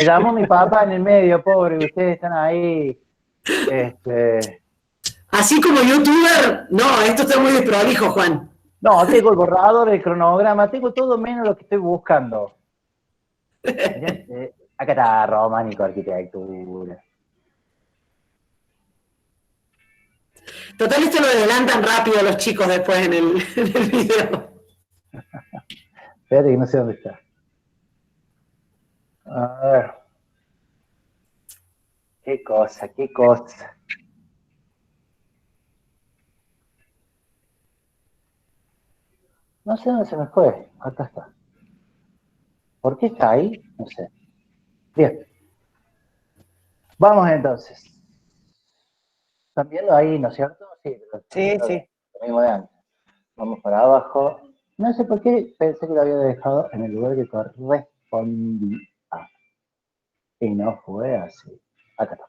Me llamó mi papá en el medio, pobre, ustedes están ahí. Este, Así como youtuber, no, esto está muy desprolijo, Juan. no, tengo el borrador, el cronograma, tengo todo menos lo que estoy buscando. Mirá, acá está románico arquitectura. Total, esto lo adelantan rápido los chicos después en el video. Espérate que no sé dónde está. A ver, qué cosa, qué cosa. No sé dónde se me fue. Acá está. ¿Por qué está ahí? No sé. Bien, vamos entonces. ¿Están viendo ahí, no es cierto? Sí, pero Sí, lo sí. mismo de antes. Vamos para abajo. No sé por qué pensé que lo había dejado en el lugar que correspondía. Y no fue así. Acá está.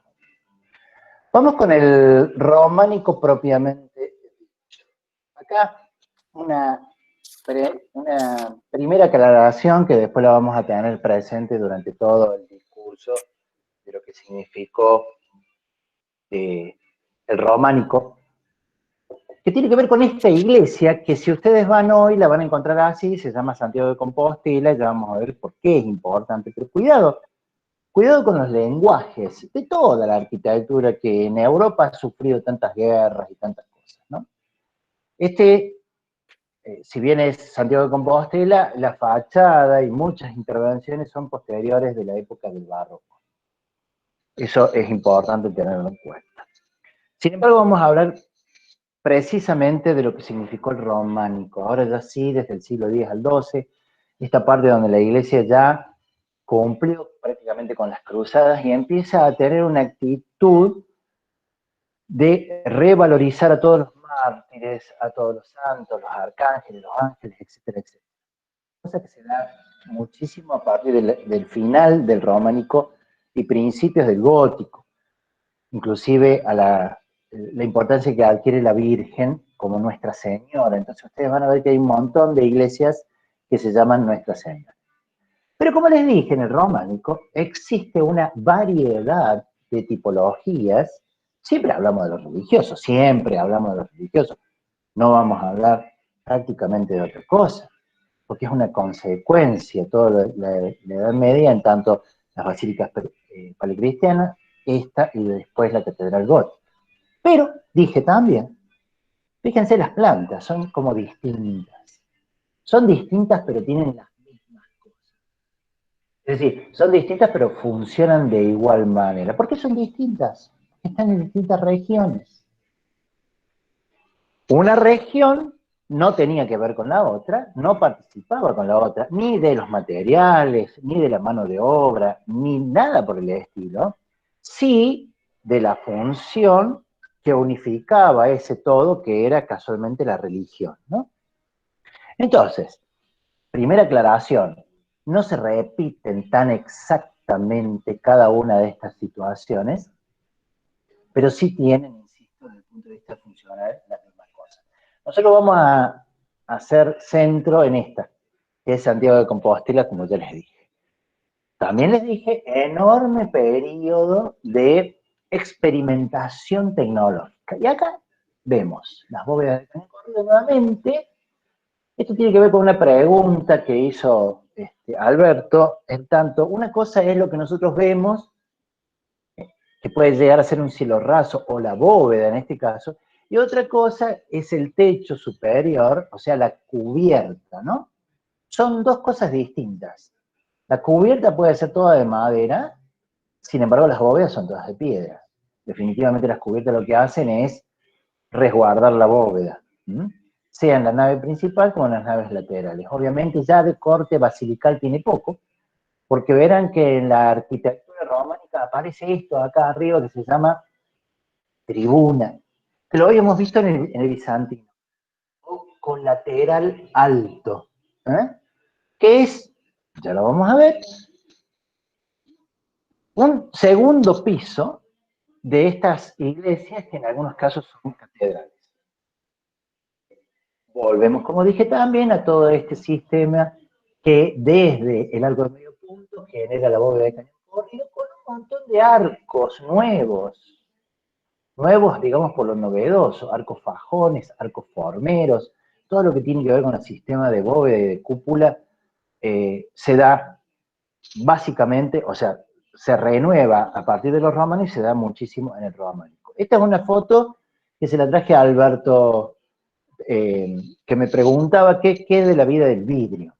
Vamos con el románico propiamente dicho. Acá una primera aclaración que después la vamos a tener presente durante todo el discurso de lo que significó el románico, que tiene que ver con esta iglesia, que si ustedes van hoy la van a encontrar así, se llama Santiago de Compostela, y ya vamos a ver por qué es importante, pero cuidado con los lenguajes de toda la arquitectura que en Europa ha sufrido tantas guerras y tantas cosas, ¿no? Si bien es Santiago de Compostela, la fachada y muchas intervenciones son posteriores de la época del barroco. Eso es importante tenerlo en cuenta. Sin embargo, vamos a hablar precisamente de lo que significó el románico. Ahora ya sí, desde el siglo X al XII, esta parte donde la iglesia ya cumplió prácticamente con las cruzadas y empieza a tener una actitud de revalorizar a todos los mártires, a todos los santos, los arcángeles, los ángeles, etcétera, etcétera. Cosa que se da muchísimo a partir del final del románico y principios del gótico, inclusive a la importancia que adquiere la Virgen como Nuestra Señora. Entonces ustedes van a ver que hay un montón de iglesias que se llaman Nuestra Señora. Pero como les dije, en el románico existe una variedad de tipologías. Siempre hablamos de los religiosos, siempre hablamos de los religiosos. No vamos a hablar prácticamente de otra cosa, porque es una consecuencia toda la Edad Media, en tanto las basílicas palecristianas, esta y después la Catedral Gótica. Pero dije también, fíjense las plantas, son como distintas. Son distintas, pero tienen las mismas cosas. Es decir, son distintas, pero funcionan de igual manera. ¿Por qué son distintas? Están en distintas regiones. Una región no tenía que ver con la otra, no participaba con la otra, ni de los materiales, ni de la mano de obra, ni nada por el estilo, sí de la función que unificaba ese todo que era casualmente la religión, ¿no? Entonces, primera aclaración, no se repiten tan exactamente cada una de estas situaciones, pero sí tienen, insisto, desde el punto de vista funcional, las mismas cosas. Nosotros vamos a hacer centro en esta, que es Santiago de Compostela, como ya les dije. También les dije, enorme periodo de experimentación tecnológica. Y acá vemos las bóvedas de Cañón Corrido nuevamente. Esto tiene que ver con una pregunta que hizo Alberto. En tanto, una cosa es lo que nosotros vemos, que puede llegar a ser un cielo raso, o la bóveda en este caso, y otra cosa es el techo superior, o sea, la cubierta, ¿no? Son dos cosas distintas. La cubierta puede ser toda de madera, sin embargo las bóvedas son todas de piedra. Definitivamente las cubiertas lo que hacen es resguardar la bóveda, sea en la nave principal como en las naves laterales. Obviamente ya de corte basilical tiene poco, porque verán que en la arquitectura románica aparece esto acá arriba que se llama tribuna, que lo habíamos visto en el bizantino, o colateral alto, que es, ya lo vamos a ver, un segundo piso de estas iglesias que en algunos casos son catedrales. Volvemos, como dije también, a todo este sistema que desde el arco de medio punto genera la bóveda de cañón recorrido con un montón de arcos nuevos, digamos, por lo novedoso, arcos fajones, arcos formeros, todo lo que tiene que ver con el sistema de bóveda y de cúpula se da básicamente, o sea, se renueva a partir de los romanos y se da muchísimo en el románico. Esta es una foto que se la traje a Alberto, que me preguntaba qué de la vida del vidrio.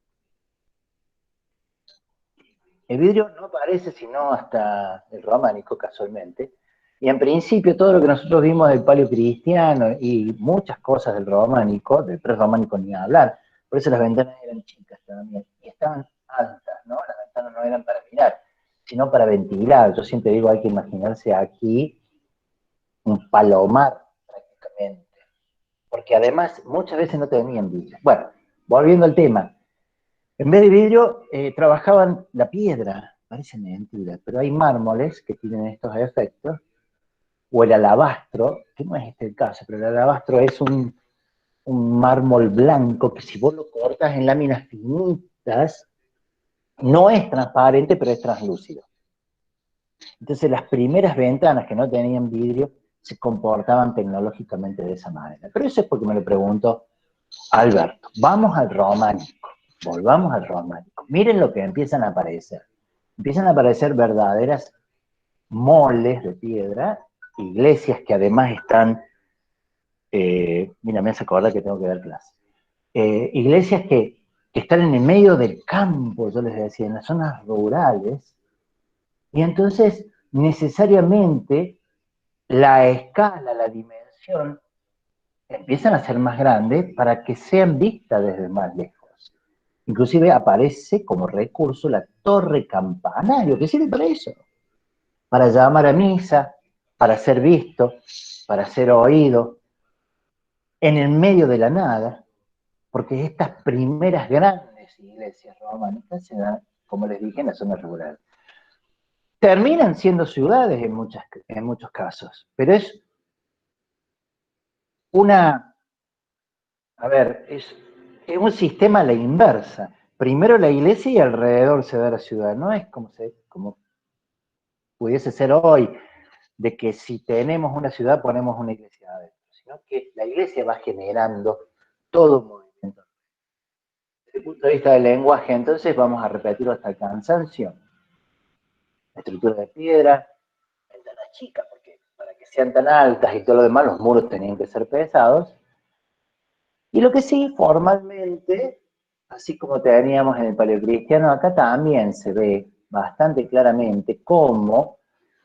El vidrio no aparece sino hasta el románico, casualmente, y en principio todo lo que nosotros vimos del paleocristiano y muchas cosas del románico, del prerrománico ni hablar, por eso las ventanas eran chicas también, y estaban altas, ¿no? Las ventanas no eran para mirar, sino para ventilar. Yo siempre digo, hay que imaginarse aquí un palomar prácticamente, porque además muchas veces no tenían vidrio. Bueno, volviendo al tema, en vez de vidrio, trabajaban la piedra, parece mentira, pero hay mármoles que tienen estos efectos, o el alabastro, que no es este el caso, pero el alabastro es un mármol blanco que si vos lo cortas en láminas finitas, no es transparente, pero es translúcido. Entonces las primeras ventanas que no tenían vidrio se comportaban tecnológicamente de esa manera. Pero eso es porque me lo pregunto Alberto. Vamos al románico, volvamos al románico. Miren lo que empiezan a aparecer. Empiezan a aparecer verdaderas moles de piedra, iglesias que además están, mira, me hace acordar que tengo que dar clase, iglesias que están en el medio del campo, yo les decía, en las zonas rurales, y entonces necesariamente la escala, la dimensión, empiezan a ser más grandes para que sean vistas desde más lejos. Inclusive aparece como recurso la torre campanario, que sirve para eso, para llamar a misa, para ser visto, para ser oído, en el medio de la nada, porque estas primeras grandes iglesias románicas se dan, como les dije, en la zona rural. Terminan siendo ciudades en muchos casos, pero es una, a ver, es un sistema a la inversa. Primero la iglesia y alrededor se da la ciudad. No es como pudiese ser hoy, de que si tenemos una ciudad ponemos una iglesia adentro, sino que la iglesia va generando todo un movimiento. Desde el punto de vista del lenguaje, entonces vamos a repetirlo hasta el cansancio. La estructura de piedra, ventanas chicas, porque para que sean tan altas y todo lo demás, los muros tenían que ser pesados. Y lo que sí, formalmente, así como teníamos en el paleocristiano, acá también se ve bastante claramente cómo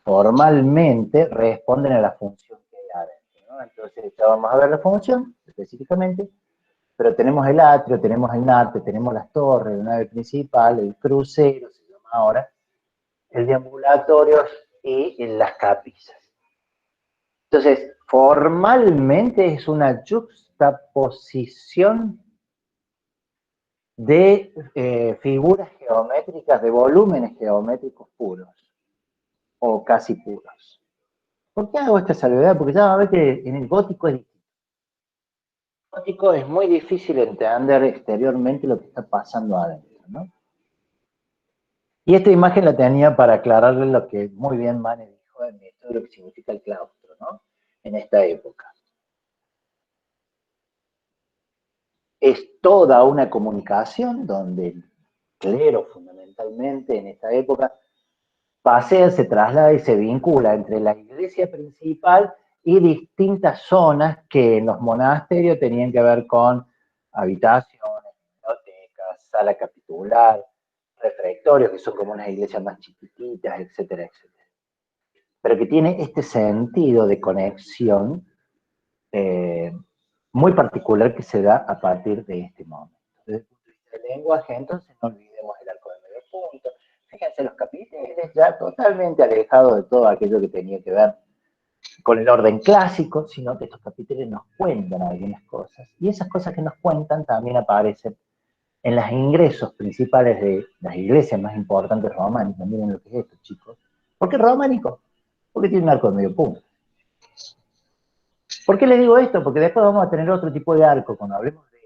formalmente responden a la función que hay adentro, ¿no? Entonces ya vamos a ver la función específicamente, pero tenemos el atrio, tenemos el nave, tenemos las torres, la nave principal, el crucero, se llama ahora, el deambulatorio y las capillas. Entonces, formalmente es una juxtaposición de figuras geométricas, de volúmenes geométricos puros, o casi puros. ¿Por qué hago esta salvedad? Porque ya va a ver que en el gótico es distinto. En el gótico es muy difícil entender exteriormente lo que está pasando adentro, ¿no? Y esta imagen la tenía para aclararle lo que muy bien Mane dijo en mi estudio, lo que significa el claustro, ¿no? En esta época. Es toda una comunicación donde el clero, fundamentalmente en esta época, pasea, se traslada y se vincula entre la iglesia principal y distintas zonas que en los monasterios tenían que ver con habitaciones, bibliotecas, sala capitular, refectorios, que son como unas iglesias más chiquititas, etcétera, etcétera. Pero que tiene este sentido de conexión eh, muy particular que se da a partir de este momento. Desde el punto de vista del lenguaje, entonces no olvidemos el arco de medio punto. Fíjense los capiteles ya totalmente alejados de todo aquello que tenía que ver con el orden clásico, sino que estos capiteles nos cuentan algunas cosas. Y esas cosas que nos cuentan también aparecen en los ingresos principales de las iglesias más importantes románicas. Miren lo que es esto, chicos. ¿Por qué románico? Porque tiene un arco de medio punto. ¿Por qué les digo esto? Porque después vamos a tener otro tipo de arco cuando hablemos de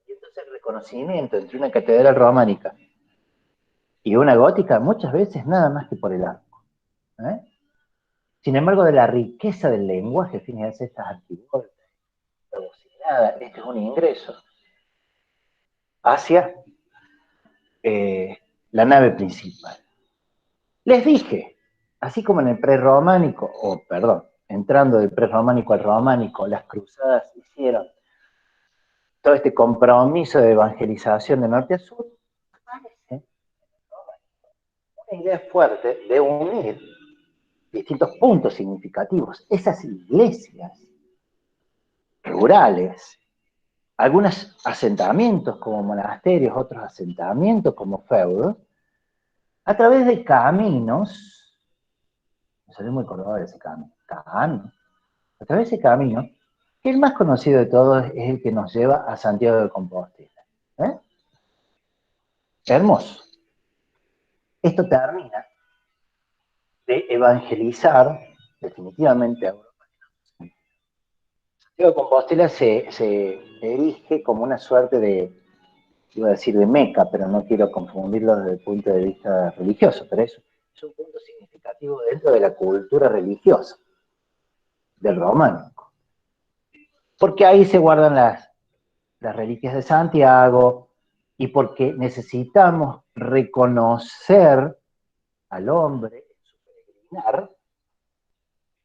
y entonces el reconocimiento entre una catedral románica Y una gótica muchas veces nada más que por el arco. ¿Eh? Sin embargo, de la riqueza del lenguaje, fíjense estas arquivoltas, este es un ingreso hacia la nave principal. Les dije, así como en el prerrománico, entrando del prerrománico al románico, las cruzadas hicieron todo este compromiso de evangelización de norte a sur, parece una idea fuerte de unir distintos puntos significativos, esas iglesias rurales, algunos asentamientos como monasterios, otros asentamientos como feudos, a través de caminos, me salió muy cordobés ese camino, a través de ese camino, que el más conocido de todos es el que nos lleva a Santiago de Compostela. ¿Eh? Hermoso. Esto termina de evangelizar definitivamente a Europa. Santiago de Compostela se erige como una suerte de, iba a decir de Meca, pero no quiero confundirlo desde el punto de vista religioso, pero es un punto significativo dentro de la cultura religiosa del románico. Porque ahí se guardan las reliquias de Santiago y porque necesitamos reconocer al hombre en su peregrinar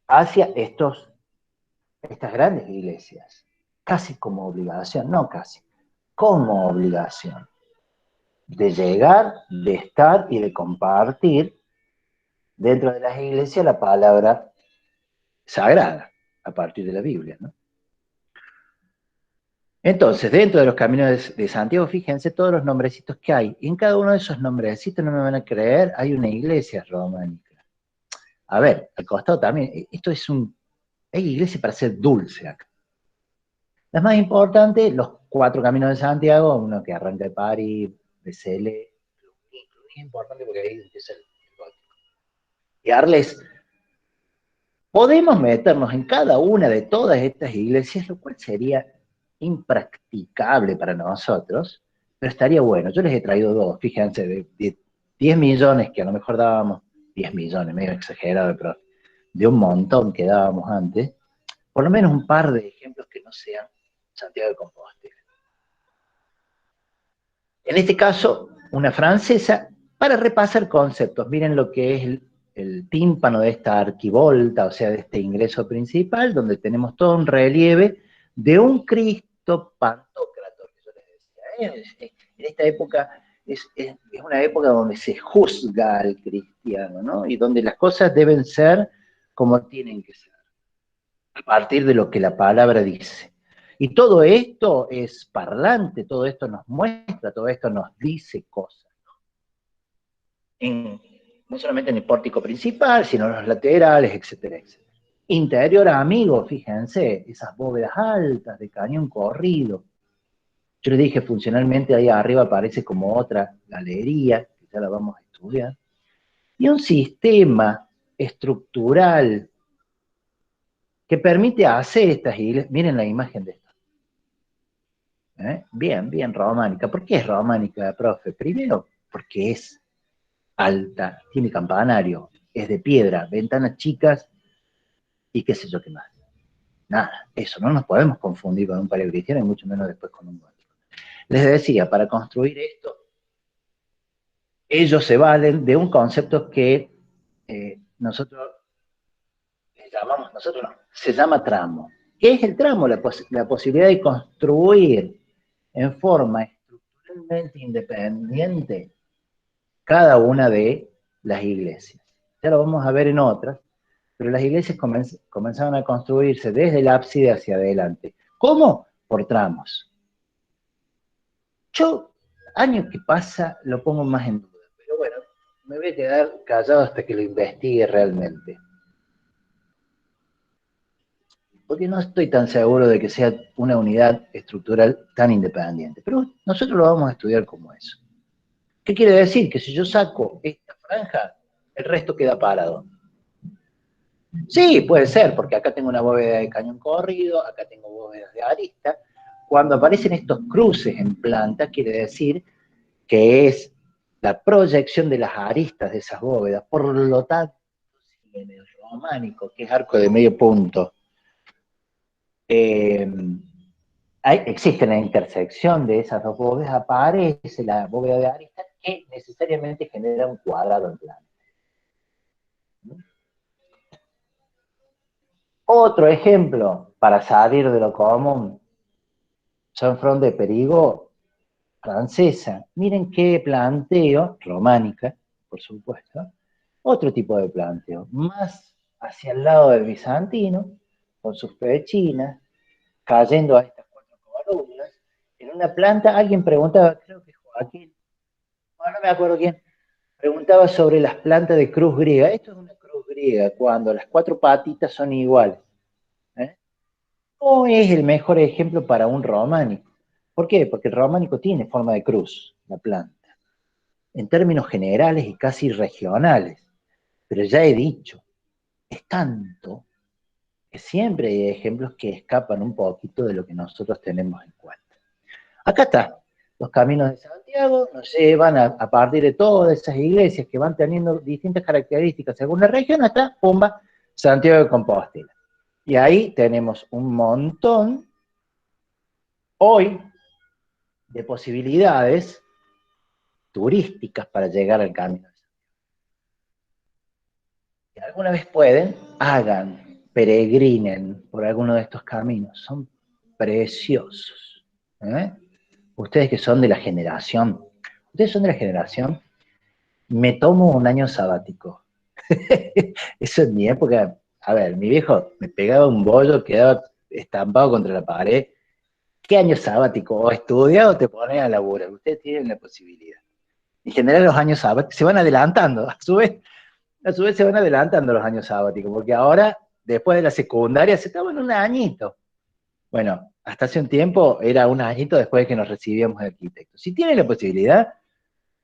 hacia estas grandes iglesias, casi como obligación, no casi, como obligación de llegar, de estar y de compartir dentro de las iglesias la palabra sagrada, a partir de la Biblia, ¿no? Entonces, dentro de los caminos de Santiago, fíjense todos los nombrecitos que hay. Y en cada uno de esos nombrecitos, no me van a creer, hay una iglesia románica. A ver, al costado también, hay iglesia para ser dulce acá. Las más importantes, los 4 caminos de Santiago, uno que arranca de París, de Cele, es importante porque ahí empieza el gótico. Y Arles, podemos meternos en cada una de todas estas iglesias, lo cual sería impracticable para nosotros, pero estaría bueno. Yo les he traído 2, fíjense, de 10 millones que a lo mejor dábamos, 10 millones, medio exagerado, pero de un montón que dábamos antes, por lo menos un par de ejemplos que no sean Santiago de Compostela. En este caso, una francesa, para repasar conceptos. Miren lo que es el tímpano de esta arquivolta, o sea, de este ingreso principal, donde tenemos todo un relieve de un Cristo pantocrátor, que yo les decía. En esta época es una época donde se juzga al cristiano, ¿no? Y donde las cosas deben ser como tienen que ser, a partir de lo que la palabra dice. Y todo esto es parlante, todo esto nos muestra, todo esto nos dice cosas. No solamente en el pórtico principal, sino en los laterales, etcétera, etcétera. Interior amigo, fíjense, esas bóvedas altas de cañón corrido. Yo les dije, funcionalmente ahí arriba aparece como otra galería, que ya la vamos a estudiar. Y un sistema estructural que permite hacer estas iglesias. Miren la imagen de esto. Bien, bien románica. ¿Por qué es románica, profe? Primero, porque es alta, tiene campanario, es de piedra, ventanas chicas y qué sé yo qué más. Nada, eso, no nos podemos confundir con un paleocristiano y mucho menos después con un gótico. Les decía, para construir esto, ellos se valen de un concepto que nosotros llamamos, nosotros no, se llama tramo. ¿Qué es el tramo? La posibilidad de construir en forma estructuralmente independiente cada una de las iglesias. Ya lo vamos a ver en otras, pero las iglesias comenzaron a construirse desde el ábside hacia adelante. ¿Cómo? Por tramos. Yo, año que pasa, lo pongo más en duda, pero bueno, me voy a quedar callado hasta que lo investigue realmente. Porque no estoy tan seguro de que sea una unidad estructural tan independiente. Pero nosotros lo vamos a estudiar como eso. ¿Qué quiere decir? Que si yo saco esta franja, el resto queda parado. Sí, puede ser, porque acá tengo una bóveda de cañón corrido, acá tengo bóvedas de arista. Cuando aparecen estos cruces en planta, quiere decir que es la proyección de las aristas de esas bóvedas. Por lo tanto, si en el románico, que es arco de medio punto, existe la intersección de esas dos bóvedas, aparece la bóveda de aristas que necesariamente genera un cuadrado en plano. Otro ejemplo, para salir de lo común, Chanfront de Perigord, francesa. Miren qué planteo, románica, por supuesto, otro tipo de planteo, más hacia el lado del bizantino, con sus pechinas, cayendo a estas cuatro columnas, en una planta, alguien preguntaba, creo que Joaquín, no me acuerdo quién, preguntaba sobre las plantas de cruz griega. Esto es una cruz griega, cuando las cuatro patitas son iguales. ¿Eh? No es el mejor ejemplo para un románico. ¿Por qué? Porque el románico tiene forma de cruz, la planta, en términos generales y casi regionales. Pero ya he dicho, es tanto que siempre hay ejemplos que escapan un poquito de lo que nosotros tenemos en cuenta. Acá está, los caminos de Santiago nos llevan a partir de todas esas iglesias que van teniendo distintas características según la región, hasta, pumba, Santiago de Compostela. Y ahí tenemos un montón, hoy, de posibilidades turísticas para llegar al camino. Si alguna vez pueden, hagan, peregrinen por alguno de estos caminos. Son preciosos. ¿Eh? Ustedes que son de la generación, me tomo un año sabático. Eso en mi época, a ver, mi viejo me pegaba un bollo, quedaba estampado contra la pared. ¿Qué año sabático? O estudiado o te pones a laburar. Ustedes tienen la posibilidad. En general los años sabáticos se van adelantando, a su vez se van adelantando los años sabáticos, porque ahora, después de la secundaria, se estaba en un añito. Bueno, hasta hace un tiempo era un añito después de que nos recibíamos de arquitectos. Si tienen la posibilidad,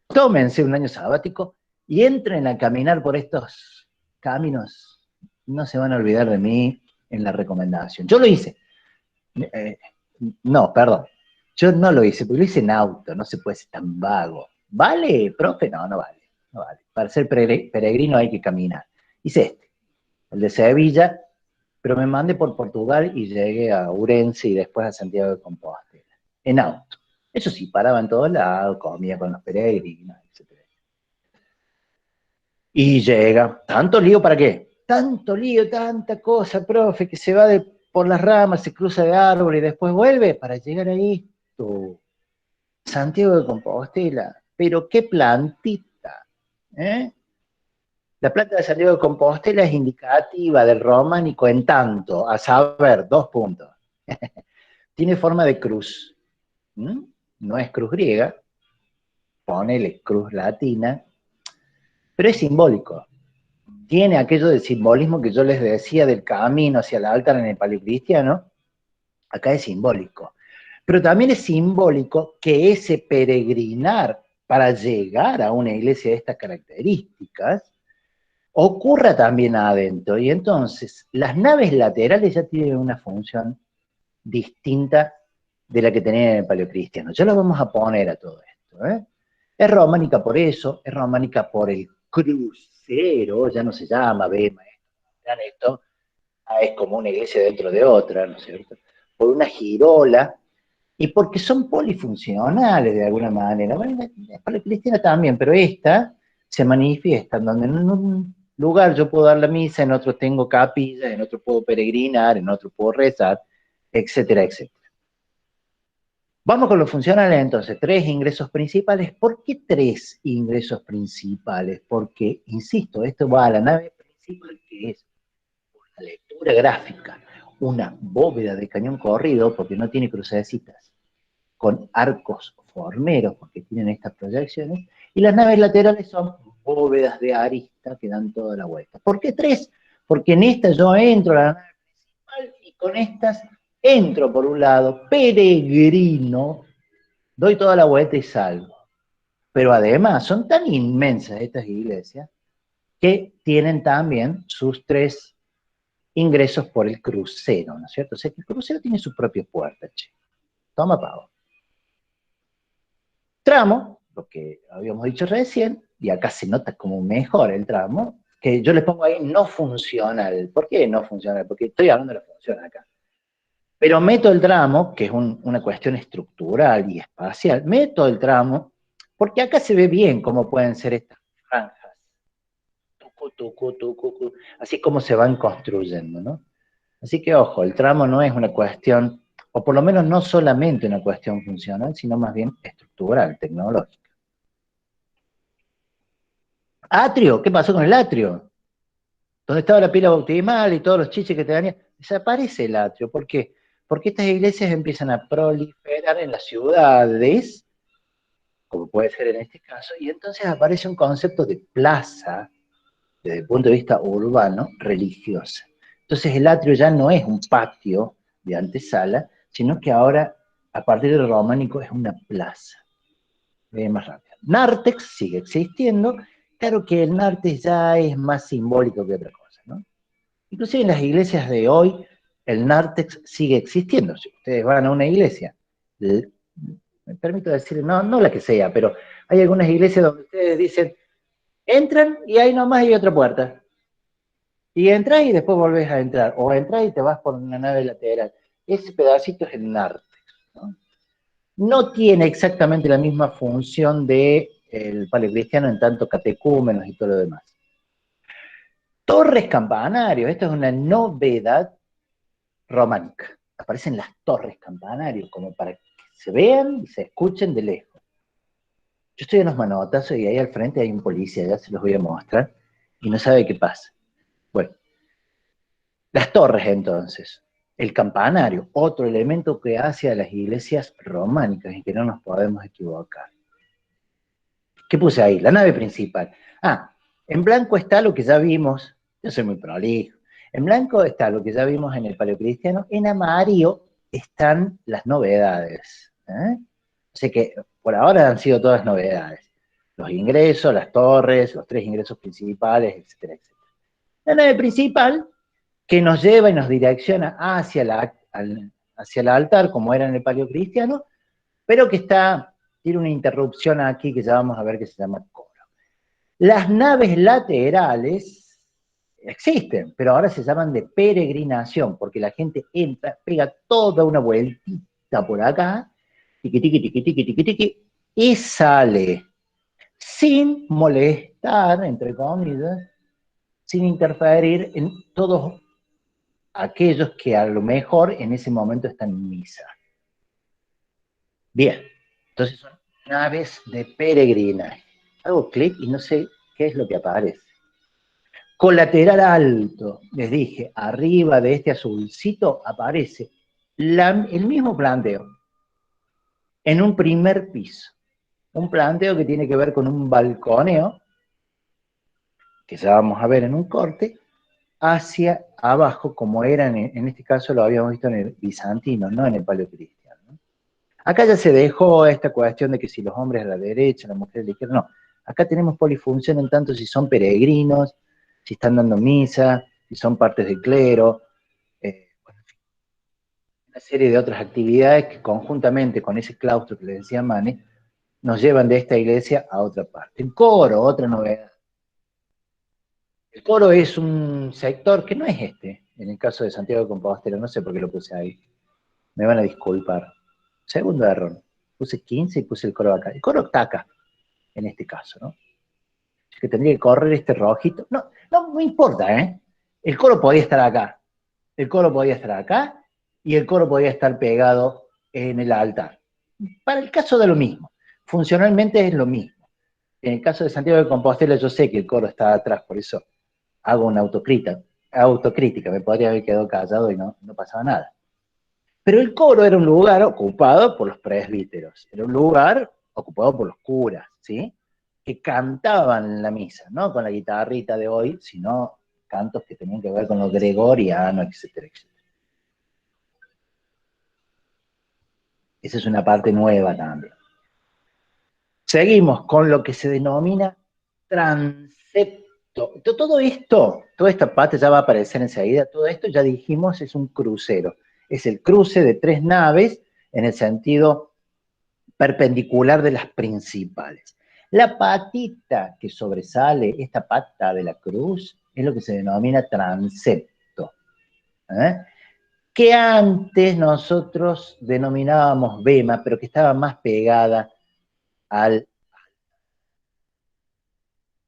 tómense un año sabático y entren a caminar por estos caminos. No se van a olvidar de mí en la recomendación. Yo lo hice. Eh, no, perdón. Yo no lo hice, porque lo hice en auto, no se puede ser tan vago. ¿Vale, profe? No, no vale. No vale. Para ser peregrino hay que caminar. Hice este, el de Sevilla, pero me mandé por Portugal y llegué a Ourense y después a Santiago de Compostela, en auto. Eso sí, paraba en todos lados, comía con los peregrinos, etc. Y llega, ¿tanto lío para qué? Tanto lío, tanta cosa, profe, que se va por las ramas, se cruza de árbol y después vuelve para llegar ahí. Santiago de Compostela, pero qué plantita, ¿eh? La planta de Santiago de Compostela es indicativa del románico en tanto, a saber, 2 puntos. Tiene forma de cruz. ¿Mm? No es cruz griega, ponele cruz latina, pero es simbólico. Tiene aquello del simbolismo que yo les decía del camino hacia el altar en el paleocristiano, acá es simbólico. Pero también es simbólico que ese peregrinar para llegar a una iglesia de estas características ocurra también adentro. Y entonces las naves laterales ya tienen una función distinta de la que tenían en el paleocristiano. Ya lo vamos a poner a todo esto. ¿Eh? Es románica por eso, es románica por el crucero, ya no se llama bema, esto, es como una iglesia dentro de otra, ¿no es cierto? Por una girola, y porque son polifuncionales de alguna manera. Bueno, la paleocristiana también, pero esta se manifiesta donde en un lugar yo puedo dar la misa, en otro tengo capilla, en otro puedo peregrinar, en otro puedo rezar, etcétera, etcétera. Vamos con los funcionales entonces, 3 ingresos principales. ¿Por qué 3 ingresos principales? Porque, insisto, esto va a la nave principal, que es una lectura gráfica, una bóveda de cañón corrido, porque no tiene crucecitas, con arcos formeros, porque tienen estas proyecciones, y las naves laterales son bóvedas de arista que dan toda la vuelta. ¿Por qué 3? Porque en esta yo entro a la nave principal y con estas entro por un lado, peregrino, doy toda la vuelta y salgo. Pero además son tan inmensas estas iglesias que tienen también sus 3 ingresos por el crucero, ¿no es cierto? O sea que el crucero tiene su propia puerta, che. Toma pavo. Tramo, lo que habíamos dicho recién, y acá se nota como mejor el tramo, que yo le pongo ahí no funcional. ¿Por qué no funcional? Porque estoy hablando de la función acá. Pero meto el tramo, que es una cuestión estructural y espacial, meto el tramo, porque acá se ve bien cómo pueden ser estas franjas. Tucu, tucu, tucu, tucu, así como se van construyendo, ¿no? Así que, ojo, el tramo no es una cuestión, o por lo menos no solamente una cuestión funcional, sino más bien estructural, tecnológica. Atrio, ¿qué pasó con el atrio? Donde estaba la pila bautismal y todos los chiches que te dañan, desaparece el atrio. ¿Por qué? Porque estas iglesias empiezan a proliferar en las ciudades, como puede ser en este caso, y entonces aparece un concepto de plaza, desde el punto de vista urbano, religiosa. Entonces el atrio ya no es un patio de antesala, sino que ahora, a partir del románico, es una plaza. Ve más rápido. Nártex sigue existiendo, claro que el Nártex ya es más simbólico que otra cosa, ¿no? Inclusive en las iglesias de hoy, el nártex sigue existiendo. Si ustedes van a una iglesia, me permito decir, no la que sea, pero hay algunas iglesias donde ustedes dicen, entran y ahí nomás hay otra puerta. Y entras y después volvés a entrar, o entras y te vas por una nave lateral. Ese pedacito es el nártex, ¿no? No tiene exactamente la misma función del paleocristiano en tanto catecúmenos y todo lo demás. Torres campanarios, esto es una novedad románica. Aparecen las torres campanarios, como para que se vean y se escuchen de lejos. Yo estoy en los manotazos y ahí al frente hay un policía, ya se los voy a mostrar, y no sabe qué pasa. Bueno, las torres entonces, el campanario, otro elemento que hace a las iglesias románicas y que no nos podemos equivocar. ¿Qué puse ahí? La nave principal. Ah, en blanco está lo que ya vimos, yo soy muy prolijo, en blanco está lo que ya vimos en el paleocristiano, en amarillo están las novedades. Así que por ahora han sido todas novedades. Los ingresos, las torres, los 3 ingresos principales, etcétera, etcétera. La nave principal, que nos lleva y nos direcciona hacia el altar, como era en el paleocristiano, pero que tiene una interrupción aquí que ya vamos a ver que se llama coro. Las naves laterales existen, pero ahora se llaman de peregrinación, porque la gente entra, pega toda una vueltita por acá, tiqui, tiqui, tiqui, tiqui, tiqui, tiqui, y sale sin molestar, entre comillas, sin interferir en todos aquellos que a lo mejor en ese momento están en misa. Bien, entonces son naves de peregrinaje. Hago clic y no sé qué es lo que aparece. Colateral alto, les dije, arriba de este azulcito aparece el mismo planteo en un primer piso. Un planteo que tiene que ver con un balconeo, que ya vamos a ver en un corte, hacia abajo, como era en este caso lo habíamos visto en el bizantino, no en el paleocristiano, ¿no? Acá ya se dejó esta cuestión de que si los hombres a la derecha, las mujeres a la izquierda, no. Acá tenemos polifunción en tanto si son peregrinos, si están dando misa, si son partes del clero, bueno, una serie de otras actividades que conjuntamente con ese claustro que le decía Mane, nos llevan de esta iglesia a otra parte. El coro, otra novedad. El coro es un sector que no es este, en el caso de Santiago de Compostela, no sé por qué lo puse ahí, me van a disculpar. Segundo error, puse 15 y puse el coro acá. El coro está acá, en este caso, ¿no? Es que tendría que correr este rojito. No importa, ¿eh? El coro podía estar acá, el coro podía estar acá, y el coro podía estar pegado en el altar. Para el caso de lo mismo, funcionalmente es lo mismo. En el caso de Santiago de Compostela yo sé que el coro está atrás, por eso hago una autocrítica, me podría haber quedado callado y no pasaba nada. Pero el coro era un lugar ocupado por los presbíteros, era un lugar ocupado por los curas, ¿sí? Que cantaban la misa, no con la guitarrita de hoy, sino cantos que tenían que ver con lo gregoriano, etcétera, etcétera. Esa es una parte nueva también. Seguimos con lo que se denomina transepto. Todo esto, toda esta parte ya va a aparecer enseguida, todo esto ya dijimos es un crucero. Es el cruce de 3 naves en el sentido perpendicular de las principales. La patita que sobresale, esta pata de la cruz, es lo que se denomina transepto, ¿eh? Que antes nosotros denominábamos vema, pero que estaba más pegada al...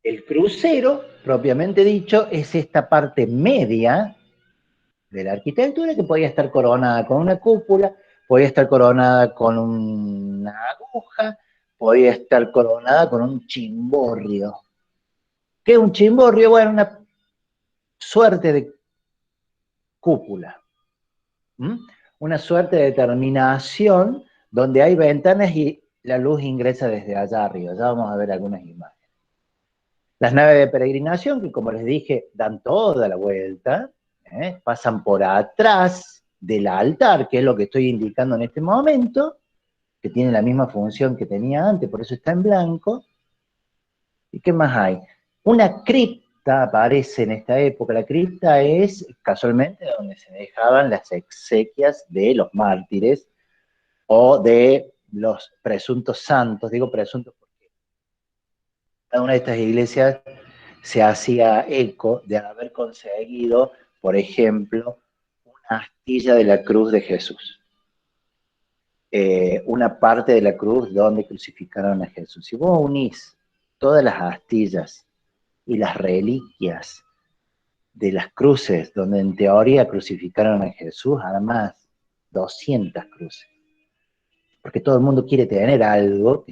El crucero, propiamente dicho, es esta parte media de la arquitectura que podía estar coronada con una cúpula, podía estar coronada con una aguja, podía estar coronada con un cimborrio. ¿Qué es un cimborrio? Bueno, una suerte de cúpula. ¿Mm? Una suerte de terminación donde hay ventanas y la luz ingresa desde allá arriba. Ya vamos a ver algunas imágenes. Las naves de peregrinación, que como les dije, dan toda la vuelta, pasan por atrás del altar, que es lo que estoy indicando en este momento, que tiene la misma función que tenía antes, por eso está en blanco. ¿Y qué más hay? Una cripta aparece en esta época. La cripta es casualmente donde se dejaban las exequias de los mártires o de los presuntos santos. Digo presuntos porque cada una de estas iglesias se hacía eco de haber conseguido, por ejemplo, una astilla de la cruz de Jesús. Una parte de la cruz donde crucificaron a Jesús. Si vos unís todas las astillas y las reliquias de las cruces donde en teoría crucificaron a Jesús, además 200 cruces. Porque todo el mundo quiere tener algo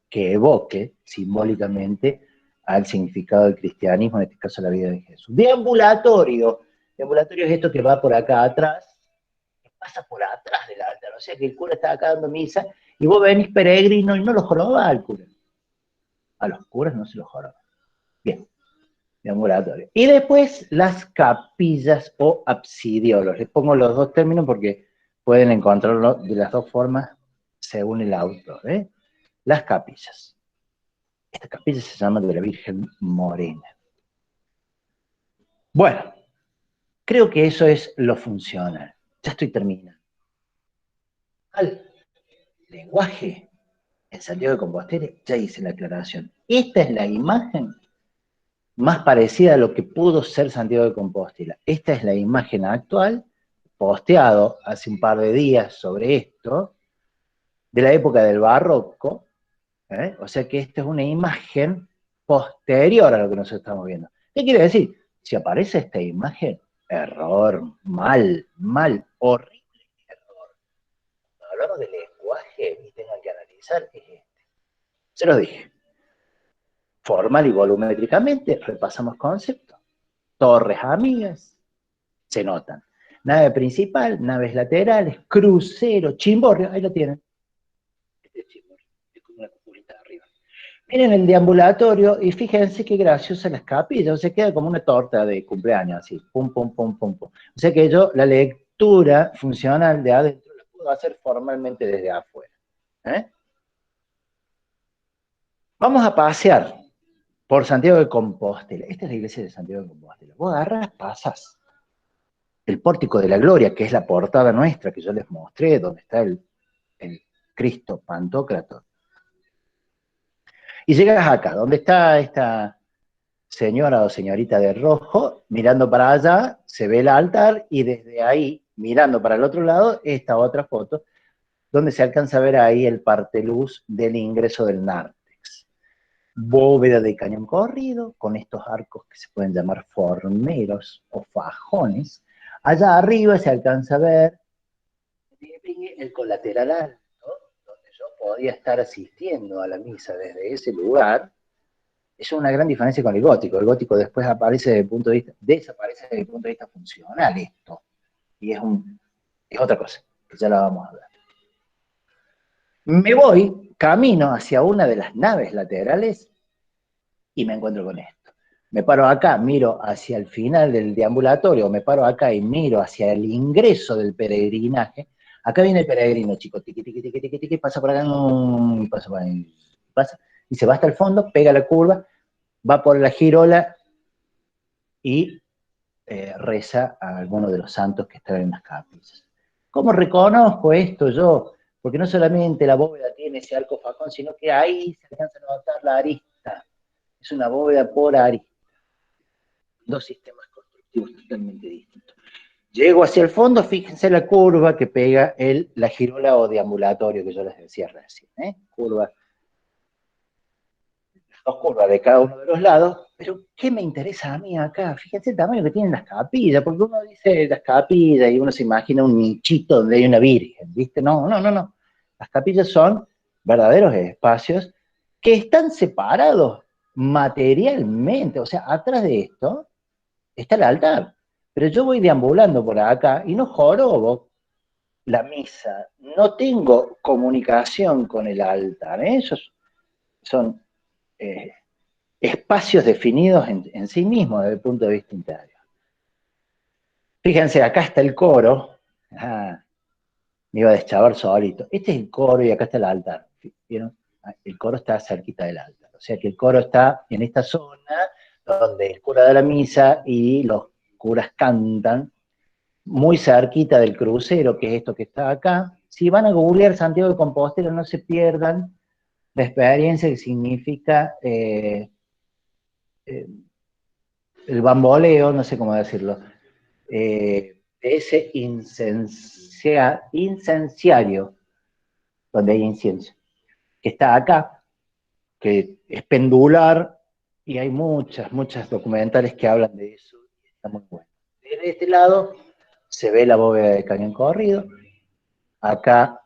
que evoque simbólicamente al significado del cristianismo, en este caso la vida de Jesús. Deambulatorio. Deambulatorio es esto que va por acá atrás, que pasa por atrás del altar. O sea que el cura está acá dando misa y vos venís peregrino y no lo jorobás al cura. A los curas no se los jorobás. Bien, deambulatorio. Y después las capillas o absidiolos. Les pongo los dos términos porque pueden encontrarlo de las dos formas según el autor. Las capillas. Esta capilla se llama de la Virgen Morena. Bueno, creo que eso es lo funcional. Ya estoy terminando. Al lenguaje en Santiago de Compostela ya hice la aclaración. Esta es la imagen más parecida a lo que pudo ser Santiago de Compostela. Esta es la imagen actual, posteado hace un par de días sobre esto, de la época del barroco, o sea que esta es una imagen posterior a lo que nosotros estamos viendo. ¿Qué quiere decir? Si aparece esta imagen, error, mal, horrible error. Cuando hablamos de lenguaje y tengan que analizar, es este. Se los dije. Formal y volumétricamente, repasamos conceptos. Torres amigas, se notan. Nave principal, naves laterales, crucero, chimborrio, ahí lo tienen. Este chimborrio, es como una cupulita arriba. Miren el deambulatorio y fíjense qué graciosa las capillas, o sea, queda como una torta de cumpleaños, así, pum, pum, pum, pum, pum. O sea que yo la lectura funcional de adentro la puedo hacer formalmente desde afuera. Vamos a pasear por Santiago de Compostela. Esta es la iglesia de Santiago de Compostela. Vos agarras, pasas el pórtico de la gloria, que es la portada nuestra que yo les mostré, donde está el Cristo Pantocrator. Y llegas acá, donde está esta señora o señorita de rojo, mirando para allá, se ve el altar, y desde ahí, mirando para el otro lado, esta otra foto, donde se alcanza a ver ahí el parteluz del ingreso del nártex. Bóveda de cañón corrido, con estos arcos que se pueden llamar formeros o fajones. Allá arriba se alcanza a ver el colateral alto, donde yo podía estar asistiendo a la misa desde ese lugar. Eso es una gran diferencia con el gótico. El gótico después aparece desde el punto de vista, desaparece desde el punto de vista funcional esto. Y es otra cosa, que ya la vamos a ver. Me voy, camino hacia una de las naves laterales y me encuentro con esto. Me paro acá, miro hacia el final del deambulatorio, me paro acá y miro hacia el ingreso del peregrinaje. Acá viene el peregrino, chicos, tiqui, tiqui, tiqui, tiqui, tiqui, pasa por acá, pasa por ahí, pasa, y se va hasta el fondo, pega la curva, va por la girola y reza a alguno de los santos que están en las capillas. ¿Cómo reconozco esto yo? porque no solamente la bóveda tiene ese arco facón, sino que ahí se alcanza a notar la arista. Es una bóveda por arista. Dos sistemas constructivos totalmente distintos. Llego hacia el fondo, fíjense la curva que pega la girola o deambulatorio que yo les decía recién, curva, las dos curvas de cada uno de los lados, pero ¿qué me interesa a mí acá? Fíjense el tamaño que tienen las capillas, porque uno dice las capillas y uno se imagina un nichito donde hay una virgen, ¿viste? No. Las capillas son verdaderos espacios que están separados materialmente, o sea, atrás de esto está el altar. Pero yo voy deambulando por acá y no jorobo la misa, no tengo comunicación con el altar. Esos son espacios definidos en sí mismos desde el punto de vista interior. Fíjense, acá está el coro. Me iba a deschavar solito. Este es el coro y acá está el altar. ¿Vieron? El coro está cerquita del altar. O sea que el coro está en esta zona donde el cura da la misa y los curas cantan, muy cerquita del crucero, que es esto que está acá. Si van a googlear Santiago de Compostela, no se pierdan la experiencia que significa el bamboleo, no sé cómo decirlo, ese incenciario, donde hay incienso, que está acá, que es pendular, y hay muchas documentales que hablan de eso, y está muy bueno. De este lado se ve la bóveda de cañón corrido. Acá,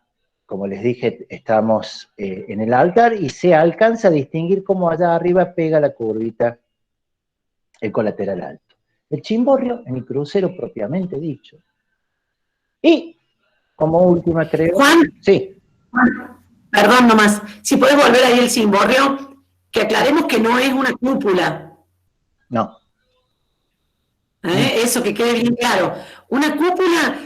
como les dije, estamos en el altar y se alcanza a distinguir cómo allá arriba pega la curvita el colateral alto. El cimborrio en el crucero propiamente dicho. Y, como última creo... Juan, sí. Perdón nomás, si podés volver ahí el cimborrio, que aclaremos que no es una cúpula. No. Eso que quede bien claro. Una cúpula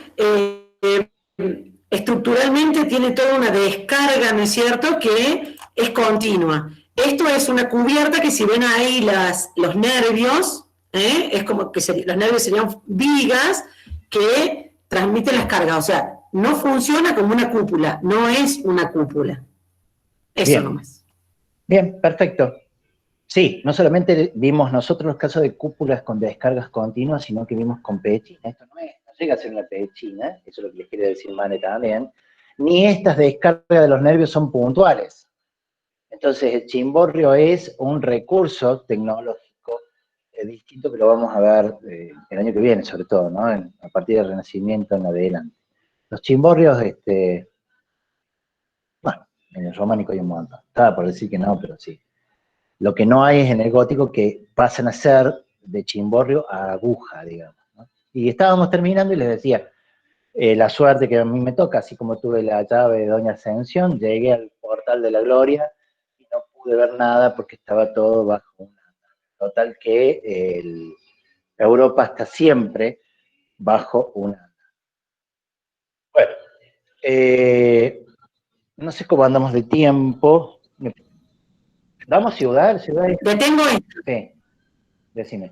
estructuralmente tiene toda una descarga, ¿no es cierto?, que es continua. Esto es una cubierta que si ven ahí los nervios, es como que los nervios serían vigas que transmiten las cargas. O sea, no funciona como una cúpula, no es una cúpula. Eso Bien. nomás. Bien, perfecto. Sí, no solamente vimos nosotros los casos de cúpulas con descargas continuas, sino que vimos con pechina. Esto no llega a ser una pechina, eso es lo que les quiere decir Mane también, ni estas descargas de los nervios son puntuales. Entonces el cimborrio es un recurso tecnológico distinto que lo vamos a ver el año que viene, sobre todo, ¿no? A partir del Renacimiento en adelante. Los cimborrios, bueno, en el románico hay un montón. Estaba por decir que no, pero sí. Lo que no hay es en el gótico, que pasan a ser de cimborrio a aguja, digamos, ¿no? Y estábamos terminando y les decía, la suerte que a mí me toca, así como tuve la llave de Doña Ascensión, llegué al portal de la Gloria y no pude ver nada porque estaba todo bajo una... Total que Europa está siempre bajo una... Bueno, no sé cómo andamos de tiempo. ¿Vamos ciudad? Detengo esto. Sí, decime.